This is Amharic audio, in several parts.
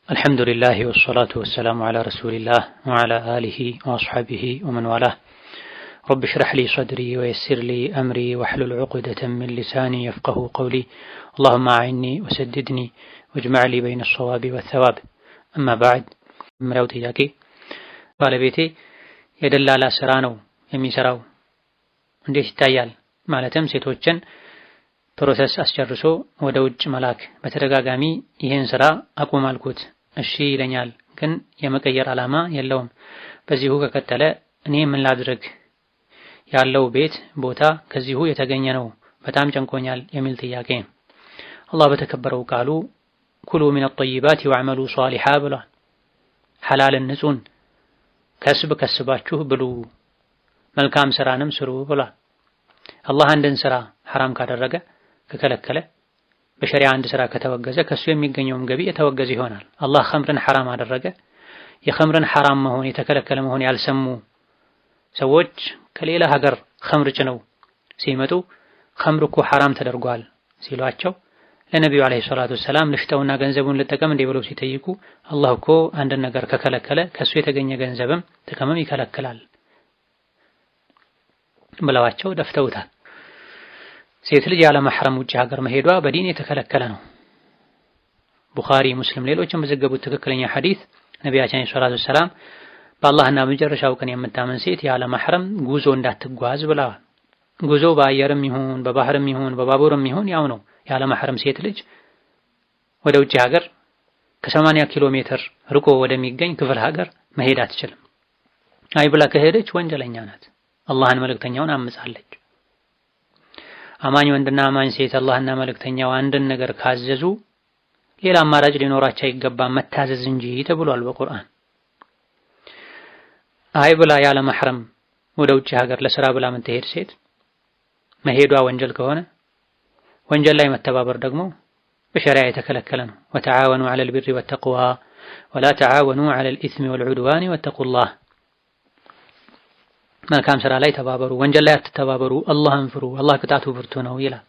الحمد لله والصلاة والسلام على رسول الله وعلى آله وأصحابه ومن والاه. رب اشرح لي صدري ويسر لي أمري واحلل عقدة من لساني يفقه قولي. اللهم أعني وسددني واجمع لي بين الصواب والثواب. أما بعد መጀመሪያው ጥያቄ ባለቤቴ የደላላ ስራ ነው የሚሰራው እንዴት ይታያል? ማለትም ሴቶችን ፕሮሰስ አስጨርሶ ወደ ውጭ መላክ በተደጋጋሚ ይህን ስራ አቁም አልኩት እሺ ይለኛል፣ ግን የመቀየር ዓላማ የለውም። በዚሁ ከቀጠለ እኔ ምን ላድርግ? ያለው ቤት ቦታ ከዚሁ የተገኘ ነው፣ በጣም ጨንቆኛል የሚል ጥያቄ። አላህ በተከበረው ቃሉ ኩሉ ሚነ ጠይባት ወዕመሉ ሷሊሓ ብሏል። ሐላልን ንጹህን ከስብ ከስባችሁ ብሉ፣ መልካም ስራንም ስሩ ብሏል። አላህ አንድን ስራ ሐራም ካደረገ ከከለከለ በሸሪዓ አንድ ስራ ከተወገዘ ከሱ የሚገኘውም ገቢ የተወገዘ ይሆናል። አላህ ኸምርን ሐራም አደረገ። የኸምርን ሐራም መሆን የተከለከለ መሆን ያልሰሙ ሰዎች ከሌላ ሀገር ኸምር ጭነው ሲመጡ ኸምር እኮ ሐራም ተደርጓል ሲሏቸው ለነቢዩ አለይሂ ሰላቱ ወሰላም ልሽጠውና ገንዘቡን ልጠቀም እንዴ ብለው ሲጠይቁ አላህ እኮ አንድን ነገር ከከለከለ ከሱ የተገኘ ገንዘብም ጥቅምም ይከለክላል ብለዋቸው ደፍተውታል። ሴት ልጅ ያለ መሕረም ውጭ ሀገር መሄዷ በዲን የተከለከለ ነው። ቡኻሪ፣ ሙስሊም ሌሎችም በዘገቡት ትክክለኛ ሐዲስ ነቢያችን ሰለላሁ ዐለይሂ ወሰለም በአላህና በመጨረሻው ቀን የምታመን ሴት ያለ መሕረም ጉዞ እንዳትጓዝ ብለዋል። ጉዞ በአየርም ይሁን በባህርም ይሁን በባቡርም ይሁን ያው ነው። ያለ መሕረም ሴት ልጅ ወደ ውጭ ሀገር ከ80 ኪሎ ሜትር ርቆ ወደሚገኝ ክፍለ ሀገር መሄድ አትችልም። አይ ብላ ከሄደች ወንጀለኛ ናት። አላህን መልእክተኛውን አምጻለች። አማኝ ወንድና አማኝ ሴት አላህና መልእክተኛው አንድን ነገር ካዘዙ ሌላ አማራጭ ሊኖራቸው አይገባም መታዘዝ እንጂ ተብሏል በቁርአን። አይ ብላ ያለ መሕረም ወደ ውጭ ሀገር ለስራ ብላ የምትሄድ ሴት መሄዷ ወንጀል ከሆነ ወንጀል ላይ መተባበር ደግሞ በሸሪዓ የተከለከለ ነው። ወተዓወኑ ዐለል ቢሪ ወተቅዋ ወላ ተዓወኑ ዐለል ኢስሚ ወልዑድዋኒ ወተቁላህ። መልካም ስራ ላይ ተባበሩ፣ ወንጀል ላይ አትተባበሩ፣ አላህን ፍሩ፣ አላህ ቅጣቱ ብርቱ ነው ይላል።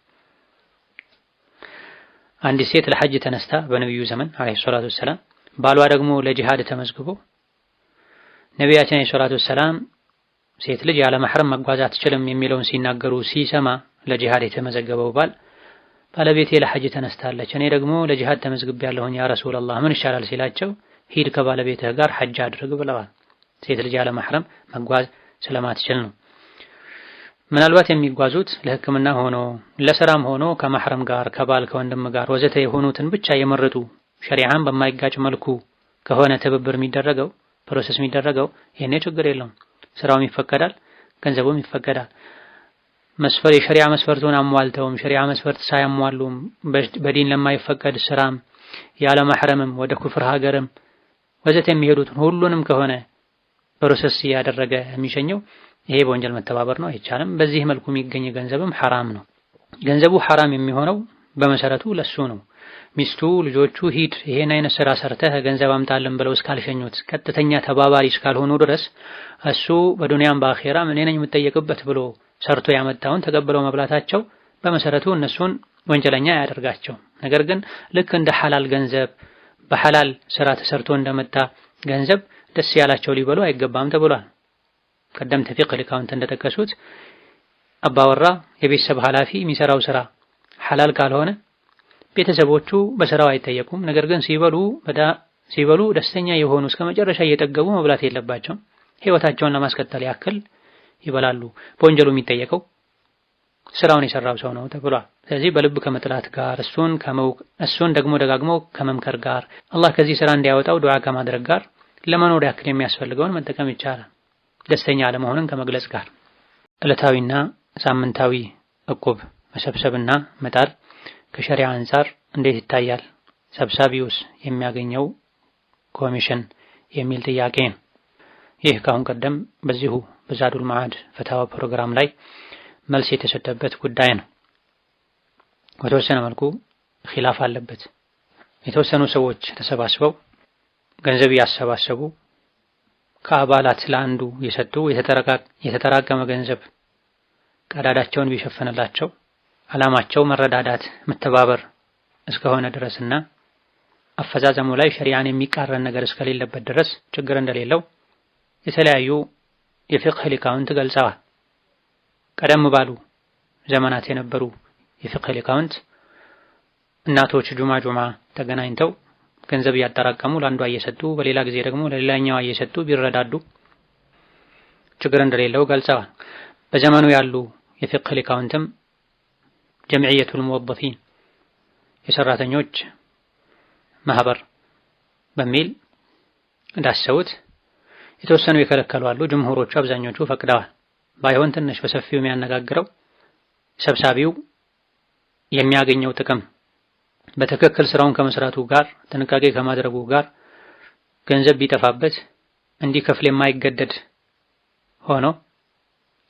አንዲት ሴት ለሐጅ ተነስታ በነቢዩ ዘመን አለይሂ ሰላቱ ወሰላም ባሏ ደግሞ ለጂሃድ ተመዝግቦ ነቢያችን አለይሂ ሰላቱ ወሰላም ሴት ልጅ ያለ መሕረም መጓዝ አትችልም የሚለውን ሲናገሩ ሲሰማ ለጂሃድ የተመዘገበው ባለቤቴ ለሐጅ ተነስታለች፣ እኔ ደግሞ ለጂሃድ ተመዝግቤያለሁኝ ያ ረሱላህ ምን ይሻላል ሲላቸው ሂድ ከባለቤትህ ጋር ሐጅ አድርግ ብለዋል። ሴት ልጅ ያለ መሕረም መጓዝ ስለማትችል ነው። ምናልባት የሚጓዙት ለሕክምና ሆኖ ለስራም ሆኖ ከመሕረም ጋር ከባል ከወንድም ጋር ወዘተ የሆኑትን ብቻ የመረጡ ሸሪዓን በማይጋጭ መልኩ ከሆነ ትብብር የሚደረገው ፕሮሰስ የሚደረገው ይሄኔ ችግር የለውም። ስራውም ይፈቀዳል፣ ገንዘቡም ይፈቀዳል። የሸሪዓ መስፈርቱን አሟልተውም ሸሪዓ መስፈርት ሳያሟሉም በዲን ለማይፈቀድ ስራም ያለ መሕረምም ወደ ኩፍር ሀገርም ወዘተ የሚሄዱትን ሁሉንም ከሆነ ፕሮሰስ ያደረገ የሚሸኘው ይሄ በወንጀል መተባበር ነው፣ አይቻልም። በዚህ መልኩ የሚገኝ ገንዘብም ሐራም ነው። ገንዘቡ ሐራም የሚሆነው በመሰረቱ ለሱ ነው። ሚስቱ ልጆቹ ሂድ ይሄን አይነት ስራ ሰርተህ ገንዘብ አምጣልን ብለው እስካልሸኙት ቀጥተኛ ተባባሪ እስካልሆኑ ድረስ እሱ በዱንያም በአኼራም እኔ ነኝ የምጠየቅበት ብሎ ሰርቶ ያመጣውን ተቀብለው መብላታቸው በመሰረቱ እነሱን ወንጀለኛ ያደርጋቸው። ነገር ግን ልክ እንደ ሐላል ገንዘብ በሐላል ስራ ተሰርቶ እንደመጣ ገንዘብ ደስ ያላቸው ሊበሉ አይገባም ተብሏል። ቀደምት ፊቅህ ሊቃውንት እንደጠቀሱት አባወራ የቤተሰብ ኃላፊ የሚሰራው ስራ ሐላል ካልሆነ ቤተሰቦቹ በስራው አይጠየቁም። ነገር ግን ሲበሉ ደስተኛ የሆኑ እስከ መጨረሻ እየጠገቡ መብላት የለባቸውም። ህይወታቸውን ለማስቀጠል ያክል ይበላሉ። በወንጀሉ የሚጠየቀው ስራውን የሰራው ሰው ነው ተብሏል። ስለዚህ በልብ ከመጥላት ጋር እሱን ደግሞ ደጋግሞ ከመምከር ጋር አላህ ከዚህ ስራ እንዲያወጣው ዱዓ ከማድረግ ጋር ለመኖር ያክል የሚያስፈልገውን መጠቀም ይቻላል። ደስተኛ አለመሆንን ከመግለጽ ጋር ዕለታዊና ሳምንታዊ እቁብ መሰብሰብና መጣል ከሸሪዓ አንፃር እንዴት ይታያል? ሰብሳቢውስ የሚያገኘው ኮሚሽን የሚል ጥያቄ ነው። ይህ ከአሁን ቀደም በዚሁ በዛዱል መዓድ ፈታዋ ፕሮግራም ላይ መልስ የተሰጠበት ጉዳይ ነው። በተወሰነ መልኩ ኺላፍ አለበት። የተወሰኑ ሰዎች ተሰባስበው ገንዘብ ያሰባሰቡ ከአባላት ለአንዱ የሰጡ የተጠራቀመ ገንዘብ ቀዳዳቸውን ቢሸፍንላቸው ዓላማቸው መረዳዳት መተባበር እስከሆነ ድረስና አፈዛዘሙ ላይ ሸሪዓን የሚቃረን ነገር እስከሌለበት ድረስ ችግር እንደሌለው የተለያዩ የፊቅህ ሊቃውንት ገልጸዋል። ቀደም ባሉ ዘመናት የነበሩ የፊቅህ ሊቃውንት እናቶች ጁማ ተገናኝተው ገንዘብ እያጠራቀሙ ለአንዷ እየሰጡ በሌላ ጊዜ ደግሞ ለሌላኛዋ እየሰጡ ቢረዳዱ ችግር እንደሌለው ገልጸዋል። በዘመኑ ያሉ የፊቅህ ሊቃውንትም ጀምዕየቱል ሙወዘፊን የሰራተኞች ማህበር በሚል እንዳሰቡት የተወሰኑ የከለከሉ አሉ። ጅምሁሮቹ አብዛኞቹ ፈቅደዋል። ባይሆን ትንሽ በሰፊው የሚያነጋግረው ሰብሳቢው የሚያገኘው ጥቅም በትክክል ስራውን ከመስራቱ ጋር ጥንቃቄ ከማድረጉ ጋር ገንዘብ ቢጠፋበት እንዲከፍል የማይገደድ ሆኖ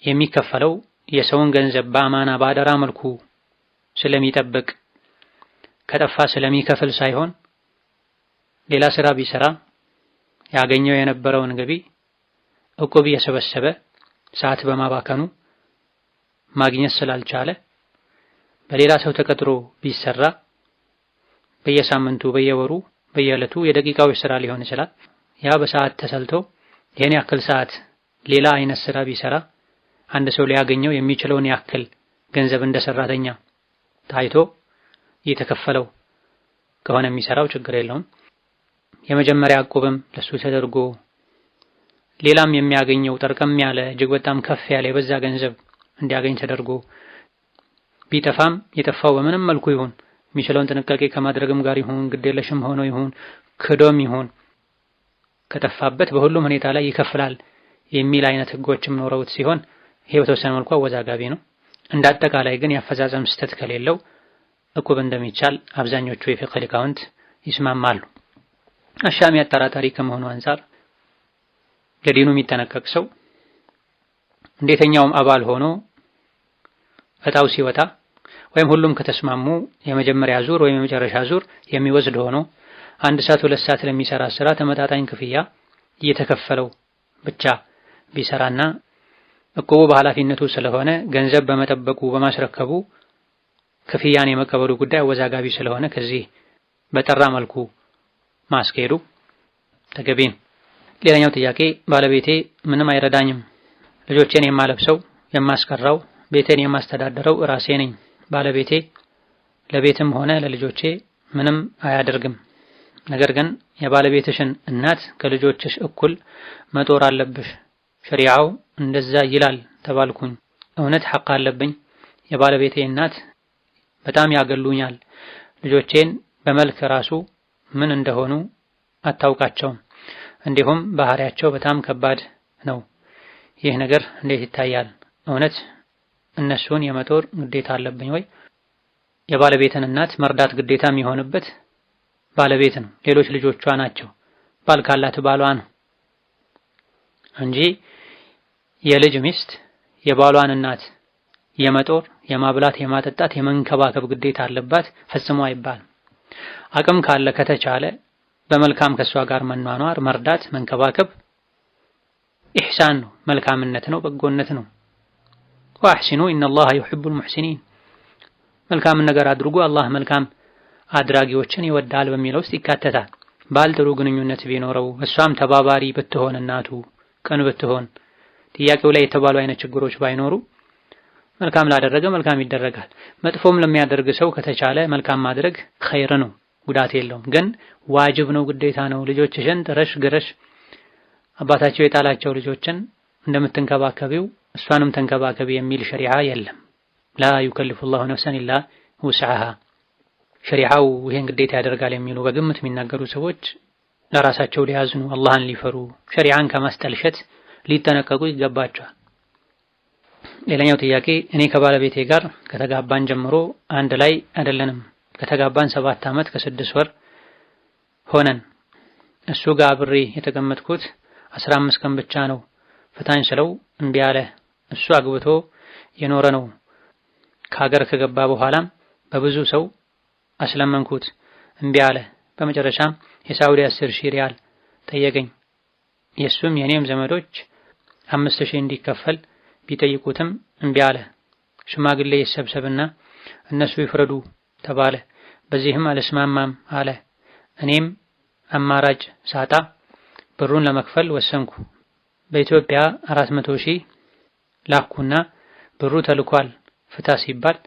የሚከፈለው የሰውን ገንዘብ በአማና በአደራ መልኩ ስለሚጠብቅ ከጠፋ ስለሚከፍል ሳይሆን ሌላ ስራ ቢሰራ ያገኘው የነበረውን ገቢ እቁብ እየሰበሰበ ሰዓት በማባከኑ ማግኘት ስላልቻለ በሌላ ሰው ተቀጥሮ ቢሰራ በየሳምንቱ በየወሩ በየዕለቱ የደቂቃዎች ስራ ሊሆን ይችላል። ያ በሰዓት ተሰልቶ ይሄን ያክል ሰዓት ሌላ አይነት ስራ ቢሰራ አንድ ሰው ሊያገኘው የሚችለውን ያክል ገንዘብ እንደ ሰራተኛ ታይቶ እየተከፈለው ከሆነ የሚሰራው ችግር የለውም። የመጀመሪያ ዕቁብም ለሱ ተደርጎ ሌላም የሚያገኘው ጠርቀም ያለ እጅግ በጣም ከፍ ያለ የበዛ ገንዘብ እንዲያገኝ ተደርጎ ቢጠፋም የጠፋው በምንም መልኩ ይሁን የሚችለውን ጥንቃቄ ከማድረግም ጋር ይሁን ግዴለሽም ሆኖ ይሁን ክዶም ይሁን ከጠፋበት በሁሉም ሁኔታ ላይ ይከፍላል የሚል አይነት ህጎችም ኖረውት ሲሆን ይሄ በተወሰነ መልኩ አወዛጋቢ ነው። እንዳጠቃላይ ግን ያፈዛዘም ስህተት ከሌለው ዕቁብ እንደሚቻል አብዛኞቹ የፊቅህ ሊቃውንት ይስማማሉ። አሻሚ አጠራጣሪ ከመሆኑ አንፃር ለዲኑ የሚጠነቀቅ ሰው እንዴተኛውም አባል ሆኖ እጣው ሲወጣ ወይም ሁሉም ከተስማሙ የመጀመሪያ ዙር ወይም የመጨረሻ ዙር የሚወስድ ሆኖ 1 ሰዓት 2 ሰዓት ለሚሰራ ስራ ተመጣጣኝ ክፍያ እየተከፈለው ብቻ ቢሰራና ዕቁቡ በኃላፊነቱ ስለሆነ ገንዘብ በመጠበቁ በማስረከቡ ክፍያን የመቀበሉ ጉዳይ አወዛጋቢ ስለሆነ ከዚህ በጠራ መልኩ ማስኬዱ ተገቢ ነው። ሌላኛው ጥያቄ ባለቤቴ ምንም አይረዳኝም፣ ልጆቼን የማለብሰው የማስቀራው ቤቴን የማስተዳደረው ራሴ ነኝ። ባለቤቴ ለቤትም ሆነ ለልጆቼ ምንም አያደርግም። ነገር ግን የባለቤትሽን እናት ከልጆችሽ እኩል መጦር አለብሽ፣ ሸሪዓው እንደዛ ይላል ተባልኩኝ። እውነት ሐቅ አለብኝ? የባለቤቴ እናት በጣም ያገሉኛል። ልጆቼን በመልክ ራሱ ምን እንደሆኑ አታውቃቸውም። እንዲሁም ባህሪያቸው በጣም ከባድ ነው። ይህ ነገር እንዴት ይታያል? እውነት እነሱን የመጦር ግዴታ አለብኝ ወይ? የባለቤትን እናት መርዳት ግዴታ የሚሆንበት ባለቤት ነው፣ ሌሎች ልጆቿ ናቸው። ባል ካላት ባሏ ነው እንጂ የልጅ ሚስት የባሏን እናት የመጦር የማብላት የማጠጣት የመንከባከብ ግዴታ አለባት ፈጽሞ አይባልም። አቅም ካለ ከተቻለ በመልካም ከሷ ጋር መኗኗር፣ መርዳት፣ መንከባከብ ኢህሳን ነው፣ መልካምነት ነው፣ በጎነት ነው። ወአሕሲኑ ኢነላሃ ዩሂቡል ሙሕሲኒን፣ መልካም ነገር አድርጉ አላህ መልካም አድራጊዎችን ይወዳል በሚለው ውስጥ ይካተታል። ባል ጥሩ ግንኙነት ቢኖረው እሷም ተባባሪ ብትሆን እናቱ ቅን ብትሆን ጥያቄው ላይ የተባሉ አይነት ችግሮች ባይኖሩ መልካም ላደረገ መልካም ይደረጋል። መጥፎም ለሚያደርግ ሰው ከተቻለ መልካም ማድረግ ኸይር ነው፣ ጉዳት የለውም። ግን ዋጅብ ነው፣ ግዴታ ነው። ልጆችሽን ጥረሽ ግረሽ አባታቸው የጣላቸው ልጆችን እንደምትንከባከቢው እሷንም ተንከባከቢ የሚል ሸሪዓ የለም። ላ ዩከልፉ ላሁ ነፍሰን ኢላ ውስዐሃ። ሸሪዓው ይሄን ግዴታ ያደርጋል የሚሉ በግምት የሚናገሩ ሰዎች ለራሳቸው ሊያዝኑ አላህን ሊፈሩ ሸሪዓን ከማስጠልሸት ሊጠነቀቁ ይገባቸዋል። ሌላኛው ጥያቄ እኔ ከባለቤቴ ጋር ከተጋባን ጀምሮ አንድ ላይ አይደለንም። ከተጋባን 7 ዓመት ከ6 ወር ሆነን እሱ ጋር አብሬ የተቀመጥኩት 15 ቀን ብቻ ነው። ፍታኝ ስለው እምቢ አለ። እሱ አግብቶ የኖረ ነው። ከሀገር ከገባ በኋላም በብዙ ሰው አስለመንኩት፣ እምቢ አለ። በመጨረሻም የሳውዲ 10,000 ሪያል ጠየቀኝ። የሱም የኔም ዘመዶች 5,000 እንዲከፈል ቢጠይቁትም እምቢ አለ። ሽማግሌ ይሰብሰብና እነሱ ይፍረዱ ተባለ። በዚህም አልስማማም አለ። እኔም አማራጭ ሳጣ ብሩን ለመክፈል ወሰንኩ። በኢትዮጵያ 400,000 ላኩና ብሩ ተልኳል ፍታ ሲባል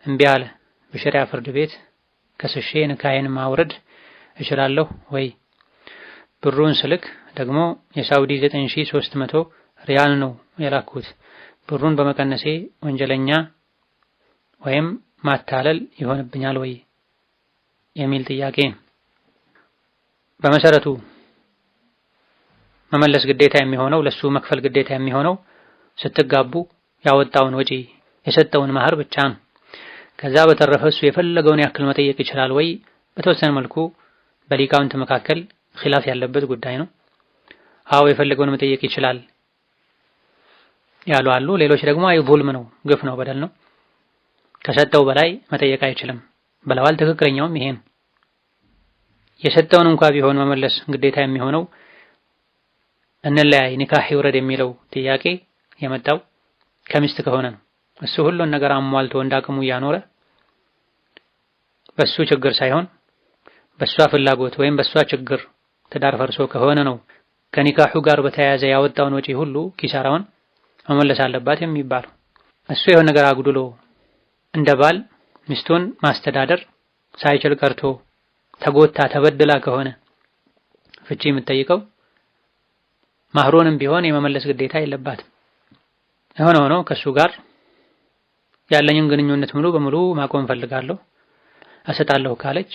እምቢ አለ። በሸሪዓ ፍርድ ቤት ከስሼ ኒካሄን ማውረድ እችላለሁ ወይ? ብሩን ስልክ ደግሞ የሳውዲ 9300 ሪያል ነው የላኩት። ብሩን በመቀነሴ ወንጀለኛ ወይም ማታለል ይሆንብኛል ወይ የሚል ጥያቄ። በመሰረቱ መመለስ ግዴታ የሚሆነው ለሱ መክፈል ግዴታ የሚሆነው ስትጋቡ ያወጣውን ወጪ የሰጠውን መህር ብቻ ነው። ከዛ በተረፈ እሱ የፈለገውን ያክል መጠየቅ ይችላል ወይ? በተወሰነ መልኩ በሊቃውንት መካከል ኺላፍ ያለበት ጉዳይ ነው። አዎ የፈለገውን መጠየቅ ይችላል ያሉ አሉ። ሌሎች ደግሞ አይ ዙልም ነው፣ ግፍ ነው፣ በደል ነው፣ ከሰጠው በላይ መጠየቅ አይችልም ብለዋል። ትክክለኛውም ይሄ ነው። የሰጠውን እንኳን ቢሆን መመለስ ግዴታ የሚሆነው እንለያይ ኒካህ ይውረድ የሚለው ጥያቄ የመጣው ከሚስት ከሆነ ነው። እሱ ሁሉን ነገር አሟልቶ እንዳቅሙ እያኖረ በሱ ችግር ሳይሆን በሷ ፍላጎት ወይም በሷ ችግር ትዳር ፈርሶ ከሆነ ነው ከኒካሁ ጋር በተያያዘ ያወጣውን ወጪ ሁሉ ኪሳራውን መመለስ አለባት የሚባለው። እሱ የሆነ ነገር አጉድሎ እንደ ባል ሚስቱን ማስተዳደር ሳይችል ቀርቶ ተጎታ ተበድላ ከሆነ ፍቺ የምትጠይቀው ማህሩንም ቢሆን የመመለስ ግዴታ የለባትም። የሆነ ሆኖ ከሱ ጋር ያለኝን ግንኙነት ሙሉ በሙሉ ማቆም ፈልጋለሁ እሰጣለሁ ካለች፣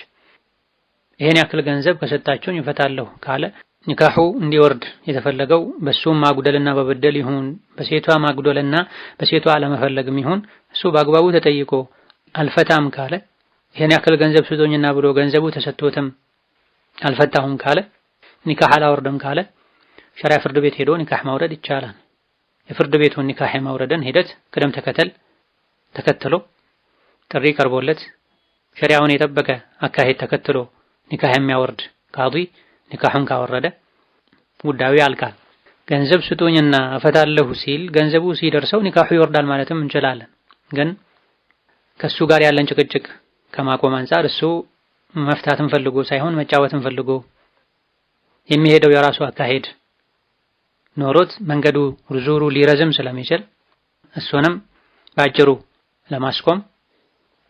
ይሄን ያክል ገንዘብ ከሰጣችሁኝ እፈታለሁ ካለ፣ ኒካሁ እንዲወርድ የተፈለገው በሱም ማጉደልና በበደል ይሁን በሴቷ ማጉደልና በሴቷ አለመፈለግም ይሁን እሱ በአግባቡ ተጠይቆ አልፈታም ካለ፣ ይሄን ያክል ገንዘብ ስጦኝና ብሎ ገንዘቡ ተሰጥቶትም አልፈታሁም ካለ፣ ኒካህ አላወርድም ካለ ሸሪዓ ፍርድ ቤት ሄዶ ኒካህ ማውረድ ይቻላል። የፍርድ ቤቱን ኒካህ ማውረድን ሂደት ቅደም ተከተል ተከትሎ ጥሪ ቀርቦለት ሸሪዓውን የጠበቀ አካሄድ ተከትሎ ኒካህ የሚያወርድ ቃዲ ኒካሁን ካወረደ ጉዳዩ ያልቃል። ገንዘብ ስጡኝና እፈታለሁ ሲል ገንዘቡ ሲደርሰው ኒካሁ ይወርዳል ማለትም እንችላለን። ግን ከሱ ጋር ያለን ጭቅጭቅ ከማቆም አንፃር እሱ መፍታትን ፈልጎ ሳይሆን መጫወትን ፈልጎ የሚሄደው የራሱ አካሄድ ኖሮት መንገዱ ዙሩ ሊረዝም ስለሚችል እሱንም ባጭሩ ለማስቆም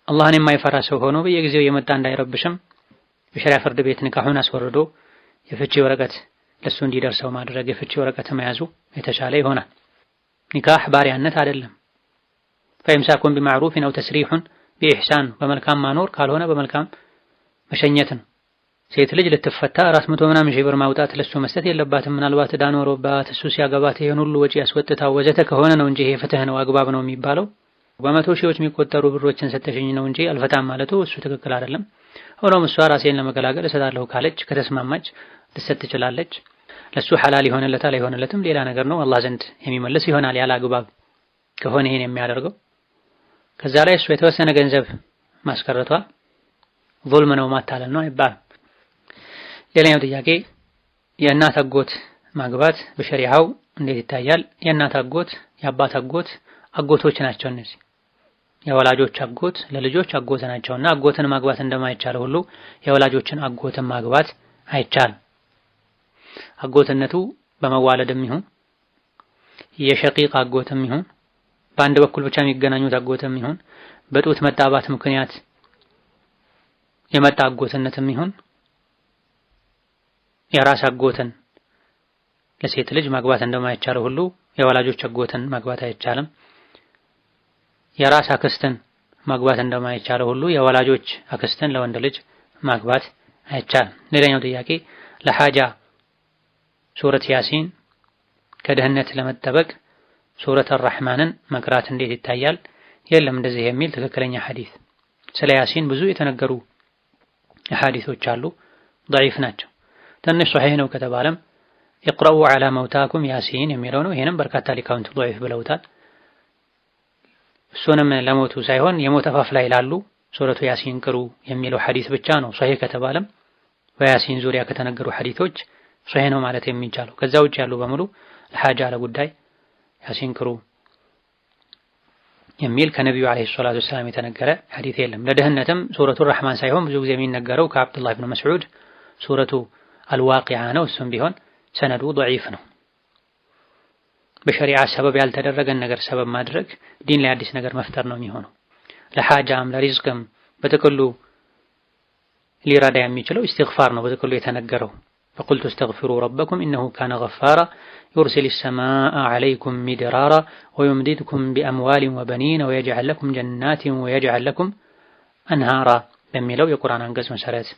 አላህን የማይፈራ ሰው ሆኖ በየጊዜው የመጣ እንዳይረብሽም በሸሪዓ ፍርድ ቤት ኒካሁን አስወርዶ የፍቺ ወረቀት ለሱ እንዲደርሰው ማድረግ የፍቺ ወረቀት መያዙ የተሻለ ይሆናል። ኒካህ ባሪያነት አይደለም። ፈኢምሳኩን ቢማዕሩፍን አው ተስሪሑን ቢኢሕሳን በመልካም ማኖር ካልሆነ በመልካም መሸኘት ነው። ሴት ልጅ ልትፈታ 400 ምናምን ሺህ ብር ማውጣት ለሱ መስጠት የለባትም። ምናልባት ዕዳ ኖሮባት እሱ ሲያገባት ይሄን ሁሉ ወጪ ያስወጥታው ወዘተ ከሆነ ነው እንጂ ይሄ ፍትህ ነው አግባብ ነው የሚባለው። በመቶ ሺዎች የሚቆጠሩ ብሮችን ሰተሽኝ ነው እንጂ አልፈታም ማለቱ እሱ ትክክል አይደለም። ሆኖም እሷ ራሴን ለመገላገል እሰጣለሁ ካለች ከተስማማች ልትሰጥ ትችላለች። ለሱ ሐላል ይሆንለታል አይሆንለትም ሌላ ነገር ነው። አላህ ዘንድ የሚመለስ ይሆናል ያለ አግባብ ከሆነ ይሄን የሚያደርገው። ከዛ ላይ እሱ የተወሰነ ገንዘብ ማስቀረቷ ዙልም ነው ማታለል ነው አይባልም። ሌላኛው ጥያቄ የእናት አጎት ማግባት በሸሪዓው እንዴት ይታያል? የእናት አጎት የአባት አጎት አጎቶች ናቸው። እነዚህ የወላጆች አጎት ለልጆች አጎት ናቸውና አጎትን ማግባት እንደማይቻለው ሁሉ የወላጆችን አጎትን ማግባት አይቻልም። አጎትነቱ በመዋለድም ይሁን የሸቂቅ አጎትም ይሁን በአንድ በኩል ብቻ የሚገናኙት አጎትም ይሁን በጡት መጣባት ምክንያት የመጣ አጎትነትም ይሁን የራስ አጎትን ለሴት ልጅ ማግባት እንደማይቻለው ሁሉ የወላጆች አጎትን ማግባት አይቻልም። የራስ አክስትን ማግባት እንደማይቻለው ሁሉ የወላጆች አክስትን ለወንድ ልጅ ማግባት አይቻልም። ሌላኛው ጥያቄ ለሐጃ ሱረት ያሲን ከድህነት ለመጠበቅ ሱረት አርራህማንን መቅራት እንዴት ይታያል? የለም እንደዚህ የሚል ትክክለኛ ሐዲስ። ስለ ያሲን ብዙ የተነገሩ ሐዲሶች አሉ፣ ضعيف ናቸው። ትንሽ ሶሒህ ነው ከተባለም ኢቅረኡ ዐላ መውታኩም ያሲን የሚለው ነው። ይሄንም በርካታ ሊቃውንት ضعيف ብለውታል። እሱንም ለሞቱ ሳይሆን የሞት አፋፍ ላይ ላሉ ሱረቱ ያሲን ቅሩ የሚለው ሐዲስ ብቻ ነው ሶሒህ ከተባለም በያሲን ዙሪያ ከተነገሩ ሐዲሶች ሶሒህ ነው ማለት የሚቻለው። ከዛ ውጭ ያሉ በሙሉ ለሐጃ ለጉዳይ ያሲን ቅሩ የሚል ከነቢዩ አለይሂ ሰላቱ ወሰላም የተነገረ ሐዲስ የለም። ለድህነትም ሱረቱ ረህማን ሳይሆን ብዙ ጊዜ የሚነገረው ከአብዱላህ ኢብኑ መስዑድ ሱረቱ አልዋቂዓ ነው። እሱም ቢሆን ሰነዱ ضعيف ነው። በሸሪዓ ሰበብ ያልተደረገን ነገር ሰበብ ማድረግ ዲን ላይ አዲስ ነገር መፍጠር ነው የሚሆነው። ለሐጃም ለሪዝቅም በጥቅሉ ሊረዳ የሚችለው ኢስቲግፋር ነው በጥቅሉ የተነገረው። فقلت استغفروا ربكم إنه كان غفارا يرسل السماء عليكم مدرارا ويمددكم بأموال وبنين ويجعل لكم جنات ويجعل لكم أنهارا በሚለው የቁርአን አንቀጽ መሰረት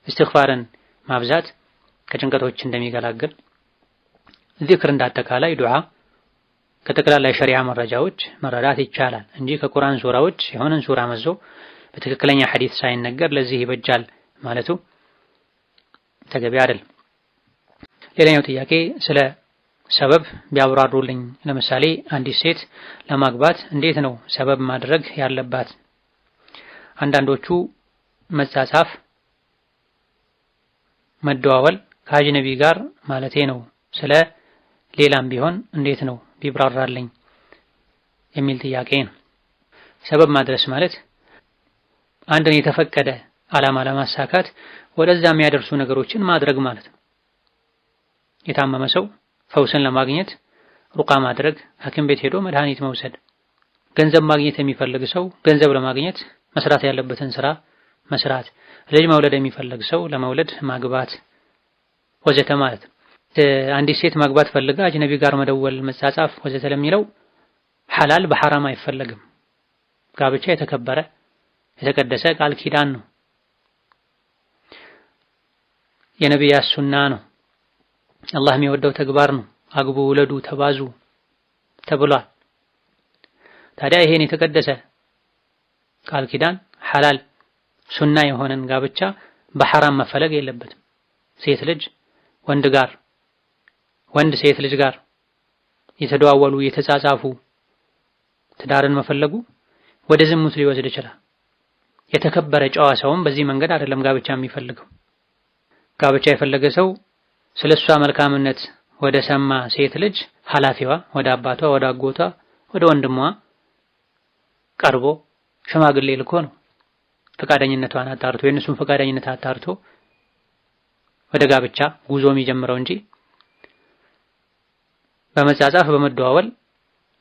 ኢስቲግፋርን ማብዛት ከጭንቀቶች እንደሚገላግል ዚክር እንዳጠቃላይ ዱዓ ከጠቅላላ የሸሪዓ መረጃዎች መረዳት ይቻላል እንጂ ከቁርአን ሱራዎች የሆነን ሱራ መዞ በትክክለኛ ሐዲስ ሳይነገር ለዚህ ይበጃል ማለቱ ተገቢ አይደል። ሌላኛው ጥያቄ ስለ ሰበብ ቢያብራሩልኝ። ለምሳሌ አንዲት ሴት ለማግባት እንዴት ነው ሰበብ ማድረግ ያለባት? አንዳንዶቹ መጻጻፍ፣ መደዋወል ከአጅነቢ ጋር ማለቴ ነው። ስለ ሌላም ቢሆን እንዴት ነው ቢብራራልኝ የሚል ጥያቄ ነው። ሰበብ ማድረስ ማለት አንድን የተፈቀደ ዓላማ ለማሳካት ወደዛ የሚያደርሱ ነገሮችን ማድረግ ማለት ነው። የታመመ ሰው ፈውስን ለማግኘት ሩቃ ማድረግ፣ ሐኪም ቤት ሄዶ መድኃኒት መውሰድ፣ ገንዘብ ማግኘት የሚፈልግ ሰው ገንዘብ ለማግኘት መስራት ያለበትን ስራ መስራት፣ ልጅ መውለድ የሚፈልግ ሰው ለመውለድ ማግባት ወዘተ ማለት ነው። አንዲት ሴት ማግባት ፈልጋ አጅነቢ ጋር መደወል፣ መጻጻፍ ወዘተ ለሚለው ሐላል በሐራም አይፈለግም። ጋብቻ የተከበረ የተቀደሰ ቃል ኪዳን ነው። የነቢያት ሱና ነው። አላህ የሚወደው ተግባር ነው። አግቡ፣ ውለዱ፣ ተባዙ ተብሏል። ታዲያ ይሄን የተቀደሰ ቃል ኪዳን ሐላል ሱና የሆነን ጋብቻ በሐራም መፈለግ የለበትም። ሴት ልጅ ወንድ ጋር፣ ወንድ ሴት ልጅ ጋር የተደዋወሉ የተጻጻፉ ትዳርን መፈለጉ ወደ ዝሙት ሊወስድ ይችላል። የተከበረ ጨዋ ሰውም በዚህ መንገድ አይደለም ጋብቻ የሚፈልገው። ጋብቻ የፈለገ ሰው ስለሷ መልካምነት ወደ ሰማ ሴት ልጅ ኃላፊዋ ወደ አባቷ፣ ወደ አጎቷ፣ ወደ ወንድሟ ቀርቦ ሽማግሌ ልኮ ነው ፈቃደኝነቷን አጣርቶ የእነሱን ፈቃደኝነት አጣርቶ ወደ ጋብቻ ጉዞ የሚጀምረው እንጂ በመጻጻፍ በመደዋወል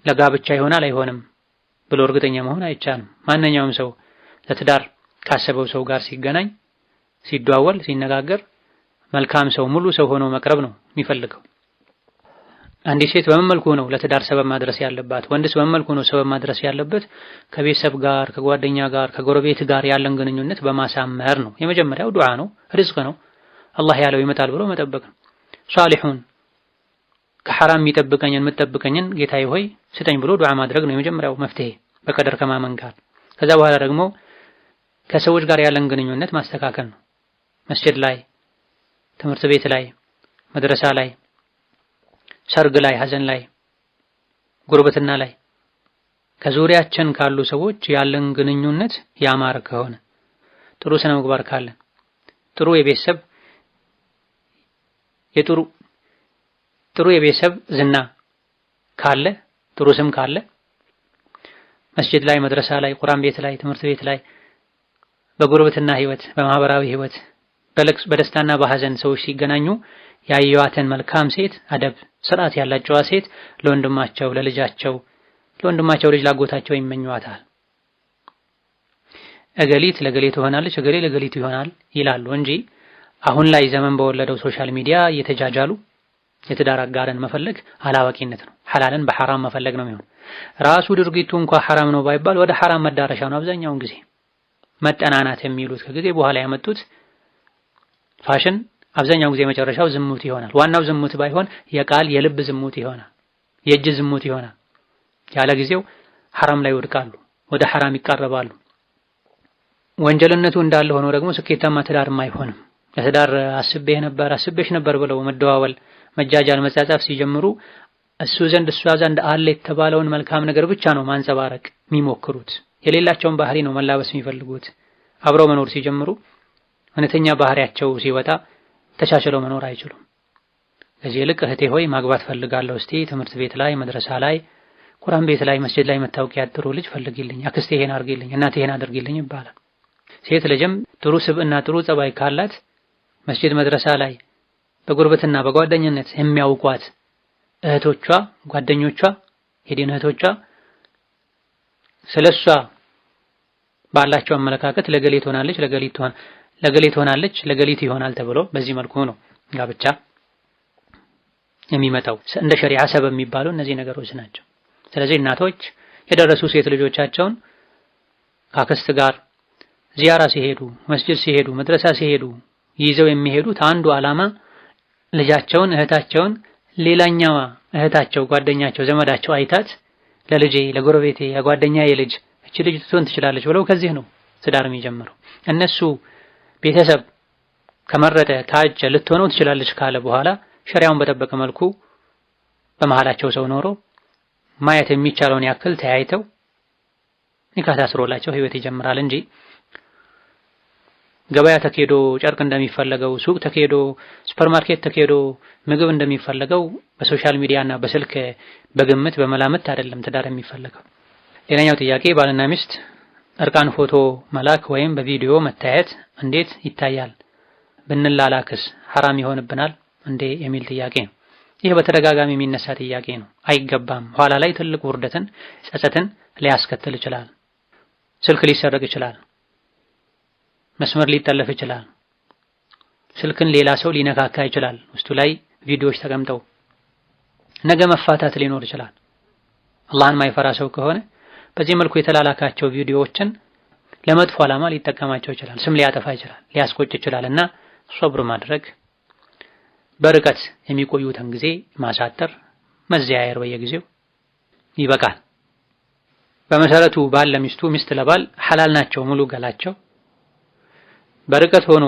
ለጋብቻ ይሆናል አይሆንም ብሎ እርግጠኛ መሆን አይቻልም። ማንኛውም ሰው ለትዳር ካሰበው ሰው ጋር ሲገናኝ፣ ሲደዋወል፣ ሲነጋገር መልካም ሰው ሙሉ ሰው ሆኖ መቅረብ ነው የሚፈልገው። አንዲት ሴት በምን መልኩ ነው ለትዳር ሰበብ ማድረስ ያለባት? ወንድስ በምን መልኩ ነው ሰበብ ማድረስ ያለበት? ከቤተሰብ ጋር፣ ከጓደኛ ጋር፣ ከጎረቤት ጋር ያለን ግንኙነት በማሳመር ነው። የመጀመሪያው ዱዓ ነው፣ ርዝቅ ነው። አላህ ያለው ይመጣል ብሎ መጠበቅ ነው። ሷሊሁን ከሐራም የሚጠብቀኝን የምጠብቀኝን ጌታዬ ሆይ ስጠኝ ብሎ ዱዓ ማድረግ ነው የመጀመሪያው መፍትሄ በቀደር ከማመን ጋር። ከዛ በኋላ ደግሞ ከሰዎች ጋር ያለን ግንኙነት ማስተካከል ነው። መስጂድ ላይ፣ ትምህርት ቤት ላይ፣ መድረሳ ላይ፣ ሰርግ ላይ፣ ሐዘን ላይ፣ ጉርብትና ላይ ከዙሪያችን ካሉ ሰዎች ያለን ግንኙነት ያማረ ከሆነ ጥሩ ስነ ምግባር ካለን ጥሩ የቤተሰብ ዝና ካለ ጥሩ ስም ካለ መስጂድ ላይ፣ መድረሳ ላይ፣ ቁርአን ቤት ላይ፣ ትምህርት ቤት ላይ፣ በጉርብትና ህይወት፣ በማህበራዊ ህይወት፣ በደስታና በሐዘን ሰዎች ሲገናኙ ያየዋትን መልካም ሴት አደብ ስርዓት ያላት ጨዋ ሴት ለወንድማቸው ለልጃቸው ለወንድማቸው ልጅ ላጎታቸው ይመኙዋታል። እገሊት ለገሊት ትሆናለች፣ እገሌ ለገሊት ይሆናል ይላሉ እንጂ አሁን ላይ ዘመን በወለደው ሶሻል ሚዲያ እየተጃጃሉ የትዳር አጋርን መፈለግ አላዋቂነት ነው። ሐላልን በሐራም መፈለግ ነው የሚሆን። ራሱ ድርጊቱ እንኳን ሐራም ነው ባይባል ወደ ሐራም መዳረሻ ነው አብዛኛውን ጊዜ። መጠናናት የሚሉት ከጊዜ በኋላ ያመጡት ፋሽን አብዛኛው ጊዜ መጨረሻው ዝሙት ይሆናል። ዋናው ዝሙት ባይሆን የቃል የልብ ዝሙት ይሆናል፣ የእጅ ዝሙት ይሆናል። ያለ ጊዜው ሐራም ላይ ወድቃሉ፣ ወደ ሐራም ይቃረባሉ። ወንጀልነቱ እንዳለ ሆኖ ደግሞ ስኬታማ ትዳርም አይሆንም። ለትዳር አስቤሽ ነበር ብለው መደዋወል፣ መጃጃል፣ መጻጻፍ ሲጀምሩ እሱ ዘንድ እሷ ዘንድ አለ የተባለውን መልካም ነገር ብቻ ነው ማንጸባረቅ የሚሞክሩት። የሌላቸውን ባህሪ ነው መላበስ የሚፈልጉት። አብረው መኖር ሲጀምሩ እውነተኛ ባህሪያቸው ሲወጣ ተቻችለው መኖር አይችሉም። ከዚህ ይልቅ እህቴ ሆይ ማግባት ፈልጋለሁ፣ እስቲ ትምህርት ቤት ላይ፣ መድረሳ ላይ፣ ቁርአን ቤት ላይ፣ መስጂድ ላይ መታወቂያ ጥሩ ልጅ ፈልጊልኝ፣ አክስቴ ይሄን አድርጊልኝ፣ እናቴ ይሄን አድርጊልኝ ይባላል። ሴት ልጅም ጥሩ ስብዕና ጥሩ ጸባይ ካላት መስጂድ መድረሳ ላይ በጉርብትና በጓደኝነት የሚያውቋት እህቶቿ ጓደኞቿ የዲን እህቶቿ ስለሷ ባላቸው አመለካከት ለገሊት ሆናለች ለገሊት ይሆናል ተብሎ በዚህ መልኩ ነው ጋብቻ የሚመጣው። እንደ ሸሪዓ ሰበብ የሚባሉ እነዚህ ነገሮች ናቸው። ስለዚህ እናቶች የደረሱ ሴት ልጆቻቸውን ከአክስት ጋር ዚያራ ሲሄዱ፣ መስጂድ ሲሄዱ፣ መድረሳ ሲሄዱ ይዘው የሚሄዱት አንዱ ዓላማ ልጃቸውን እህታቸውን ሌላኛዋ እህታቸው ጓደኛቸው ዘመዳቸው አይታት ለልጄ ለጎረቤቴ የጓደኛዬ ልጅ እቺ ልጅ ትሆን ትችላለች ብለው ከዚህ ነው ትዳር የሚጀምረው። እነሱ ቤተሰብ ከመረጠ ካጨ ልትሆነው ትችላለች ካለ በኋላ ሸሪዓውን በጠበቀ መልኩ በመሃላቸው ሰው ኖሮ ማየት የሚቻለውን ያክል ተያይተው ኒካህ ታስሮላቸው ህይወት ይጀምራል እንጂ ገበያ ተኬዶ ጨርቅ እንደሚፈለገው ሱቅ ተኬዶ ሱፐርማርኬት ተኬዶ ምግብ እንደሚፈለገው በሶሻል ሚዲያና በስልክ በግምት በመላምት አይደለም ትዳር የሚፈለገው። ሌላኛው ጥያቄ ባልና ሚስት እርቃን ፎቶ መላክ ወይም በቪዲዮ መታየት እንዴት ይታያል? ብንላላክስ ሐራም ይሆንብናል እንዴ የሚል ጥያቄ ነው። ይህ በተደጋጋሚ የሚነሳ ጥያቄ ነው። አይገባም። ኋላ ላይ ትልቅ ውርደትን ጸጸትን ሊያስከትል ይችላል። ስልክ ሊሰረቅ ይችላል። መስመር ሊጠለፍ ይችላል። ስልክን ሌላ ሰው ሊነካካ ይችላል። ውስጡ ላይ ቪዲዮዎች ተቀምጠው ነገ መፋታት ሊኖር ይችላል። አላህን ማይፈራ ሰው ከሆነ በዚህ መልኩ የተላላካቸው ቪዲዮዎችን ለመጥፎ ዓላማ ሊጠቀማቸው ይችላል። ስም ሊያጠፋ ይችላል፣ ሊያስቆጭ ይችላልና ሶብር ማድረግ፣ በርቀት የሚቆዩትን ጊዜ ማሳጠር፣ መዘያየር በየጊዜው ይበቃል። በመሰረቱ ባል ለሚስቱ ሚስት ለባል ሐላል ናቸው ሙሉ ገላቸው። በርቀት ሆኖ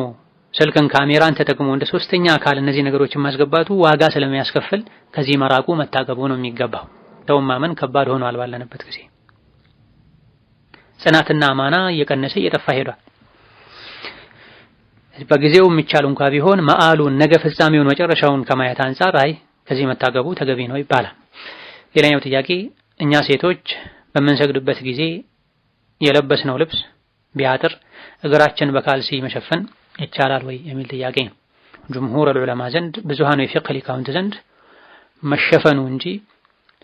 ስልክን ካሜራን ተጠቅሞ እንደ ሶስተኛ አካል እነዚህ ነገሮችን ማስገባቱ ዋጋ ስለሚያስከፍል ከዚህ መራቁ መታቀቡ ነው የሚገባው። ሰውን ማመን ከባድ ሆኗል ባለንበት ጊዜ። ጽናትና አማና እየቀነሰ እየጠፋ ሄዷል። በጊዜው የሚቻል እንኳ ቢሆን መዓሉን ነገ ፍጻሜውን መጨረሻውን ከማየት አንፃር አይ ከዚህ መታቀቡ ተገቢ ነው ይባላል። ሌላኛው ጥያቄ እኛ ሴቶች በምንሰግድበት ጊዜ የለበስነው ልብስ ቢያጥር እግራችን በካልሲ መሸፈን ይቻላል ወይ የሚል ጥያቄ ነው። ጅምሁር ዑለማ ዘንድ ብዙሃኑ የፊቅህ ሊቃውንት ዘንድ መሸፈኑ እንጂ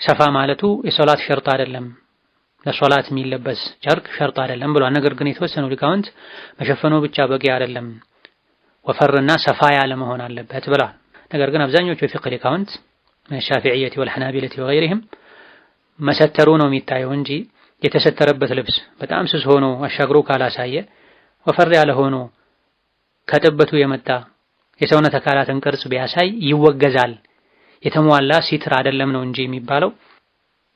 ሰፋ ማለቱ የሶላት ሸርጥ አይደለም፣ ለሶላት የሚለበስ ጨርቅ ሸርጥ አይደለም ብሏል። ነገር ግን የተወሰኑ ሊቃውንት መሸፈኑ ብቻ በቂ አይደለም፣ ወፈርና ሰፋ ያለ መሆን አለበት ብለዋል። ነገር ግን አብዛኞቹ የፊቅህ ሊቃውንት ሻፊዒየቲ ወልሐናቢለቲ ወገይሪሂም መሰተሩ ነው የሚታየው እንጂ የተሰተረበት ልብስ በጣም ስስ ሆኖ አሻግሮ ካላሳየ ወፈር ያለ ሆኖ ከጥበቱ የመጣ የሰውነት አካላትን ቅርጽ ቢያሳይ ይወገዛል። የተሟላ ሲትር አይደለም ነው እንጂ የሚባለው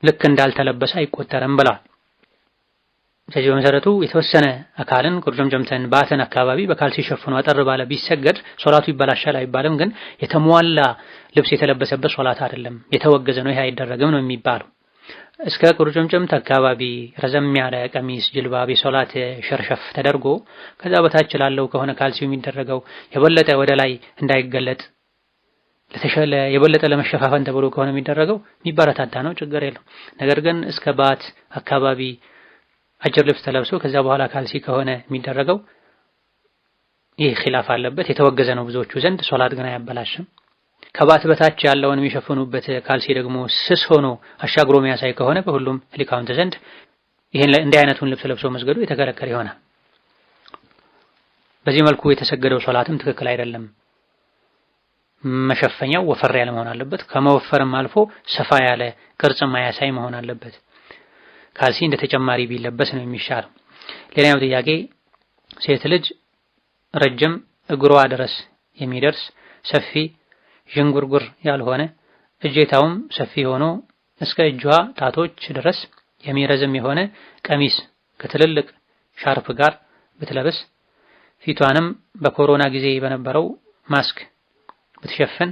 ልክ እንዳልተለበሰ አይቆጠርም ብለዋል። ስለዚህ በመሰረቱ የተወሰነ አካልን ቁርጭምጭምትን ባተን አካባቢ በካልሲ ሸፍኖ አጠር ባለ ቢሰገድ ሶላቱ ይበላሻል አይባልም። ግን የተሟላ ልብስ የተለበሰበት ሶላት አይደለም፣ የተወገዘ ነው፣ ይሄ አይደረግም ነው የሚባለው። እስከ ቁርጭምጭምት አካባቢ ረዘም ያለ ቀሚስ ጅልባብ የሶላት ሸርሸፍ ተደርጎ ከዛ በታች ላለው ከሆነ ካልሲው የሚደረገው የበለጠ ወደ ላይ እንዳይገለጥ ለተሻለ የበለጠ ለመሸፋፈን ተብሎ ከሆነ የሚደረገው የሚበረታታ ነው፣ ችግር የለው። ነገር ግን እስከ ባት አካባቢ አጭር ልብስ ተለብሶ ከዛ በኋላ ካልሲ ከሆነ የሚደረገው ይህ ኺላፍ አለበት፣ የተወገዘ ነው ብዙዎቹ ዘንድ። ሶላት ግን አያበላሽም። ከባት በታች ያለውን የሚሸፍኑበት ካልሲ ደግሞ ስስ ሆኖ አሻግሮ የሚያሳይ ከሆነ በሁሉም ሊቃውንት ዘንድ ይሄን እንዲህ አይነቱን ልብስ ለብሶ መስገዱ የተከለከለ ይሆናል። በዚህ መልኩ የተሰገደው ሶላትም ትክክል አይደለም። መሸፈኛው ወፈር ያለ መሆን አለበት። ከመወፈርም አልፎ ሰፋ ያለ ቅርጽ ማያሳይ መሆን አለበት። ካልሲ እንደ ተጨማሪ ቢለበስ ነው የሚሻለው። ሌላኛው ጥያቄ ሴት ልጅ ረጅም እግሯ ድረስ የሚደርስ ሰፊ ዥንጉርጉር ያልሆነ እጀታውም ሰፊ ሆኖ እስከ እጇ ጣቶች ድረስ የሚረዝም የሆነ ቀሚስ ከትልልቅ ሻርፕ ጋር ብትለብስ፣ ፊቷንም በኮሮና ጊዜ በነበረው ማስክ ብትሸፍን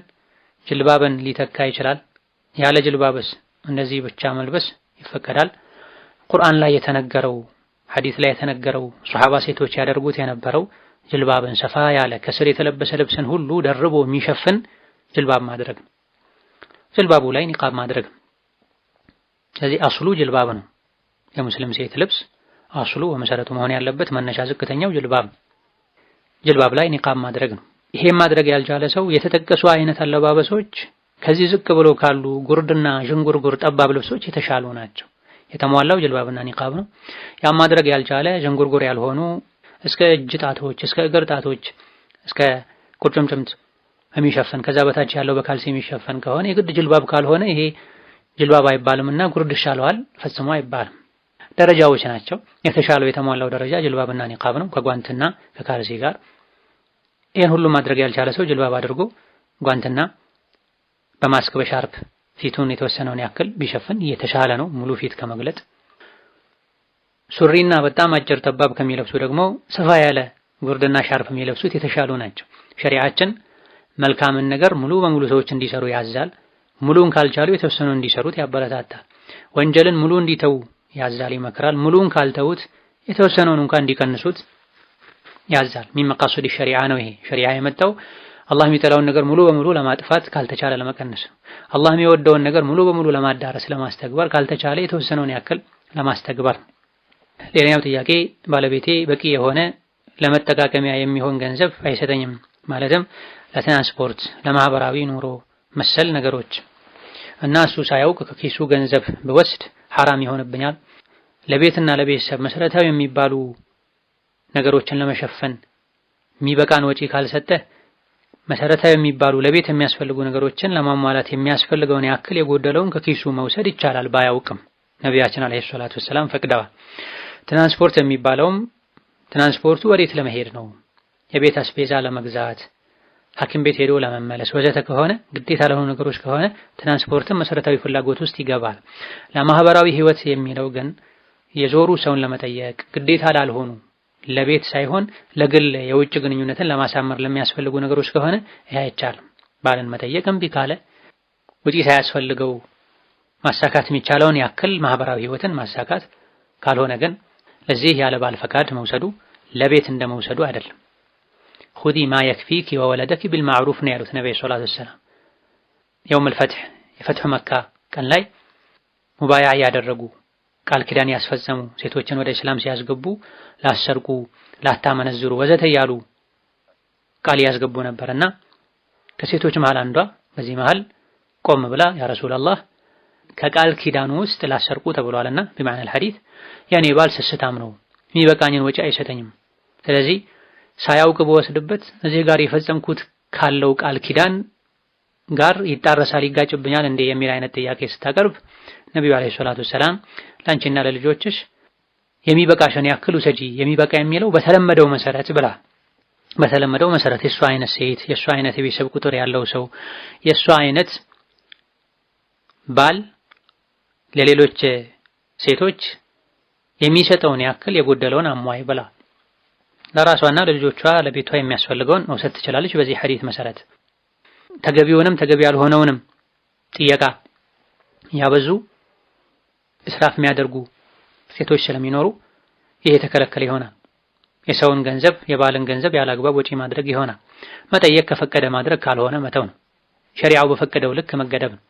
ጅልባብን ሊተካ ይችላል። ያለ ጅልባብስ እንደዚህ ብቻ መልበስ ይፈቀዳል። ቁርአን ላይ የተነገረው ሐዲስ ላይ የተነገረው ሱሐባ ሴቶች ያደርጉት የነበረው ጅልባብን ሰፋ ያለ ከስር የተለበሰ ልብስን ሁሉ ደርቦ የሚሸፍን ጅልባብ ማድረግ ነው። ጅልባቡ ላይ ኒቃብ ማድረግ ነው። ስለዚህ አስሉ ጅልባብ ነው። የሙስሊም ሴት ልብስ አስሉ በመሰረቱ መሆን ያለበት መነሻ ዝቅተኛው ጅልባብ ላይ ኒቃብ ማድረግ ነው። ይሄ ማድረግ ያልቻለ ሰው የተጠቀሱ አይነት አለባበሶች ከዚህ ዝቅ ብሎ ካሉ ጉርድና ዥንጉርጉር ጠባብ ልብሶች የተሻሉ ናቸው። የተሟላው ጅልባብና ኒቃብ ነው። ያ ማድረግ ያልቻለ ዥንጉርጉር ያልሆኑ እስከ እጅ ጣቶች፣ እስከ እግር ጣቶች፣ እስከ ቁርጭምጭምት የሚሸፈን ከዛ በታች ያለው በካልሲ የሚሸፈን ከሆነ የግድ ጅልባብ ካልሆነ ይሄ ጅልባብ አይባልምና ጉርድ ይሻለዋል ፈጽሞ አይባልም። ደረጃዎች ናቸው። የተሻለው የተሟላው ደረጃ ጅልባብና ኒቃብ ነው ከጓንትና ከካልሲ ጋር። ይሄን ሁሉ ማድረግ ያልቻለ ሰው ጅልባብ አድርጎ ጓንትና በማስክ በሻርፕ ፊቱን የተወሰነውን ያክል ቢሸፍን የተሻለ ነው ሙሉ ፊት ከመግለጥ። ሱሪና በጣም አጭር ጠባብ ከሚለብሱ ደግሞ ሰፋ ያለ ጉርድና ሻርፕ የሚለብሱት የተሻሉ ናቸው። ሸሪዓችን መልካምን ነገር ሙሉ በሙሉ ሰዎች እንዲሰሩ ያዛል። ሙሉን ካልቻሉ የተወሰነውን እንዲሰሩት ያበረታታል። ወንጀልን ሙሉ እንዲተው ያዛል፣ ይመክራል። ሙሉን ካልተውት የተወሰነውን እንኳን እንዲቀንሱት ያዛል። ሚን መቃሰድ ሸሪዓ ነው ይሄ። ሸሪዓ የመጣው አላህ የሚጠላውን ነገር ሙሉ በሙሉ ለማጥፋት ካልተቻለ ለመቀነስ፣ አላህ የሚወደውን ነገር ሙሉ በሙሉ ለማዳረስ ለማስተግበር ካልተቻለ የተወሰነውን ያክል ለማስተግበር። ሌላኛው ጥያቄ ባለቤቴ በቂ የሆነ ለመጠቃቀሚያ የሚሆን ገንዘብ አይሰጠኝም፣ ማለትም ለትራንስፖርት፣ ለማህበራዊ ኑሮ መሰል ነገሮች እና እሱ ሳያውቅ ከኪሱ ገንዘብ ብወስድ ሐራም ይሆንብኛል። ለቤትና ለቤተሰብ መሰረታዊ የሚባሉ ነገሮችን ለመሸፈን የሚበቃን ወጪ ካልሰጠ መሰረታዊ የሚባሉ ለቤት የሚያስፈልጉ ነገሮችን ለማሟላት የሚያስፈልገውን ያክል የጎደለውን ከኪሱ መውሰድ ይቻላል ባያውቅም። ነቢያችን አለይሂ ሰላቱ ወሰላም ፈቅደዋል። ትራንስፖርት የሚባለውም ትራንስፖርቱ ወዴት ለመሄድ ነው? የቤት አስቤዛ ለመግዛት፣ ሐኪም ቤት ሄዶ ለመመለስ ወዘተ ከሆነ ግዴታ ለሆኑ ነገሮች ከሆነ ትራንስፖርትም መሰረታዊ ፍላጎት ውስጥ ይገባል። ለማህበራዊ ህይወት የሚለው ግን የዞሩ ሰውን ለመጠየቅ ግዴታ ላልሆኑ ለቤት ሳይሆን ለግል የውጭ ግንኙነትን ለማሳመር ለሚያስፈልጉ ነገሮች ከሆነ ይሄ አይቻልም። ባልን መጠየቅ እምቢ ካለ ውጪ ሳያስፈልገው ማሳካት የሚቻለውን ያክል ማህበራዊ ህይወትን ማሳካት ካልሆነ ግን ለዚህ ያለ ባል ፈቃድ መውሰዱ ለቤት እንደመውሰዱ አይደለም። ኹዲ ማ የክፊኪ ወወለደኪ ቢልማዕሩፍ ነው ያሉት ነብዩ ሰለላሁ ዐለይሂ ወሰለም። የውመል ፈትህ የፈትሁ መካ ቀን ላይ ሙባያ ያደረጉ ቃል ኪዳን ያስፈጸሙ ሴቶችን ወደ እስላም ሲያስገቡ ላሰርቁ፣ ላታመነዝሩ ወዘተ ያሉ ቃል ያስገቡ ነበርና ከሴቶች መሃል አንዷ በዚህ መሃል ቆም ብላ ያ ረሱላህ ከቃል ኪዳኑ ውስጥ ላሰርቁ ተብሏልና በማዕና الحديث ያኔ ባል ስስታም ነው የሚበቃኝን ወጪ አይሰጠኝም፣ ስለዚህ ሳያውቅ በወስድበት እዚህ ጋር የፈጸምኩት ካለው ቃል ኪዳን ጋር ይጣረሳል ይጋጭብኛል እንደ የሚል አይነት ጥያቄ ስታቀርብ ነብዩ አለይሂ ሰላቱ ሰላም ላንቺና ለልጆችሽ የሚበቃሽን ያክል ውሰጂ፣ የሚበቃ የሚለው በተለመደው መሰረት ብላ በተለመደው መሰረት የሷ አይነት ሴት የሷ አይነት የቤተሰብ ቁጥር ያለው ሰው የሷ አይነት ባል ለሌሎች ሴቶች የሚሰጠውን ያክል የጎደለውን አሟይ ብላ ለራሷና ለልጆቿ ለቤቷ የሚያስፈልገውን መውሰድ ትችላለች። በዚህ ሐዲስ መሰረት ተገቢውንም ተገቢ ያልሆነውንም ጥያቄ ያበዙ እስራፍ የሚያደርጉ ሴቶች ስለሚኖሩ ይሄ የተከለከለ ይሆናል። የሰውን ገንዘብ የባልን ገንዘብ ያላግባብ ወጪ ማድረግ ይሆናል። መጠየቅ ከፈቀደ ማድረግ ካልሆነ መተው ነው። ሸሪዓው በፈቀደው ልክ መገደብ ነው።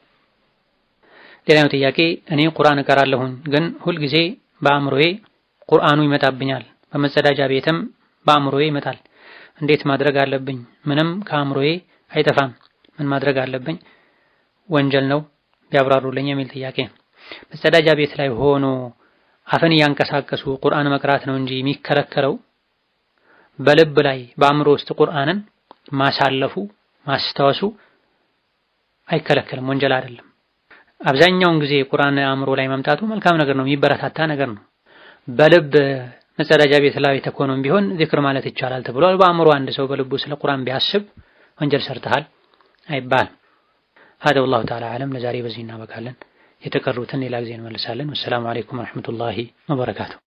ሌላኛው ጥያቄ እኔ ቁርአን እቀራለሁኝ ግን ሁልጊዜ በአእምሮዬ ቁርአኑ ይመጣብኛል፣ በመጸዳጃ ቤትም በአእምሮዬ ይመጣል። እንዴት ማድረግ አለብኝ? ምንም ከአእምሮዬ አይጠፋም። ምን ማድረግ አለብኝ? ወንጀል ነው ቢያብራሩልኝ የሚል ጥያቄ። መጸዳጃ ቤት ላይ ሆኖ አፈን እያንቀሳቀሱ ቁርአን መቅራት ነው እንጂ የሚከለከለው በልብ ላይ በአእምሮ ውስጥ ቁርአንን ማሳለፉ ማስታወሱ አይከለከልም፣ ወንጀል አይደለም። አብዛኛውን ጊዜ ቁርአን አእምሮ ላይ መምጣቱ መልካም ነገር ነው፣ የሚበረታታ ነገር ነው። በልብ መጸዳጃ ቤት ላይ ተኮኖም ቢሆን ዚክር ማለት ይቻላል ተብሏል። በአእምሮ አንድ ሰው በልቡ ስለ ቁርአን ቢያስብ ወንጀል ሰርተሃል አይባልም። هذا والله تعالى أعلم። ለዛሬ በዚህ እናበቃለን። የተቀሩትን ሌላ ጊዜ እንመልሳለን። ወሰላሙ አለይኩም ወራህመቱላሂ ወበረካቱ።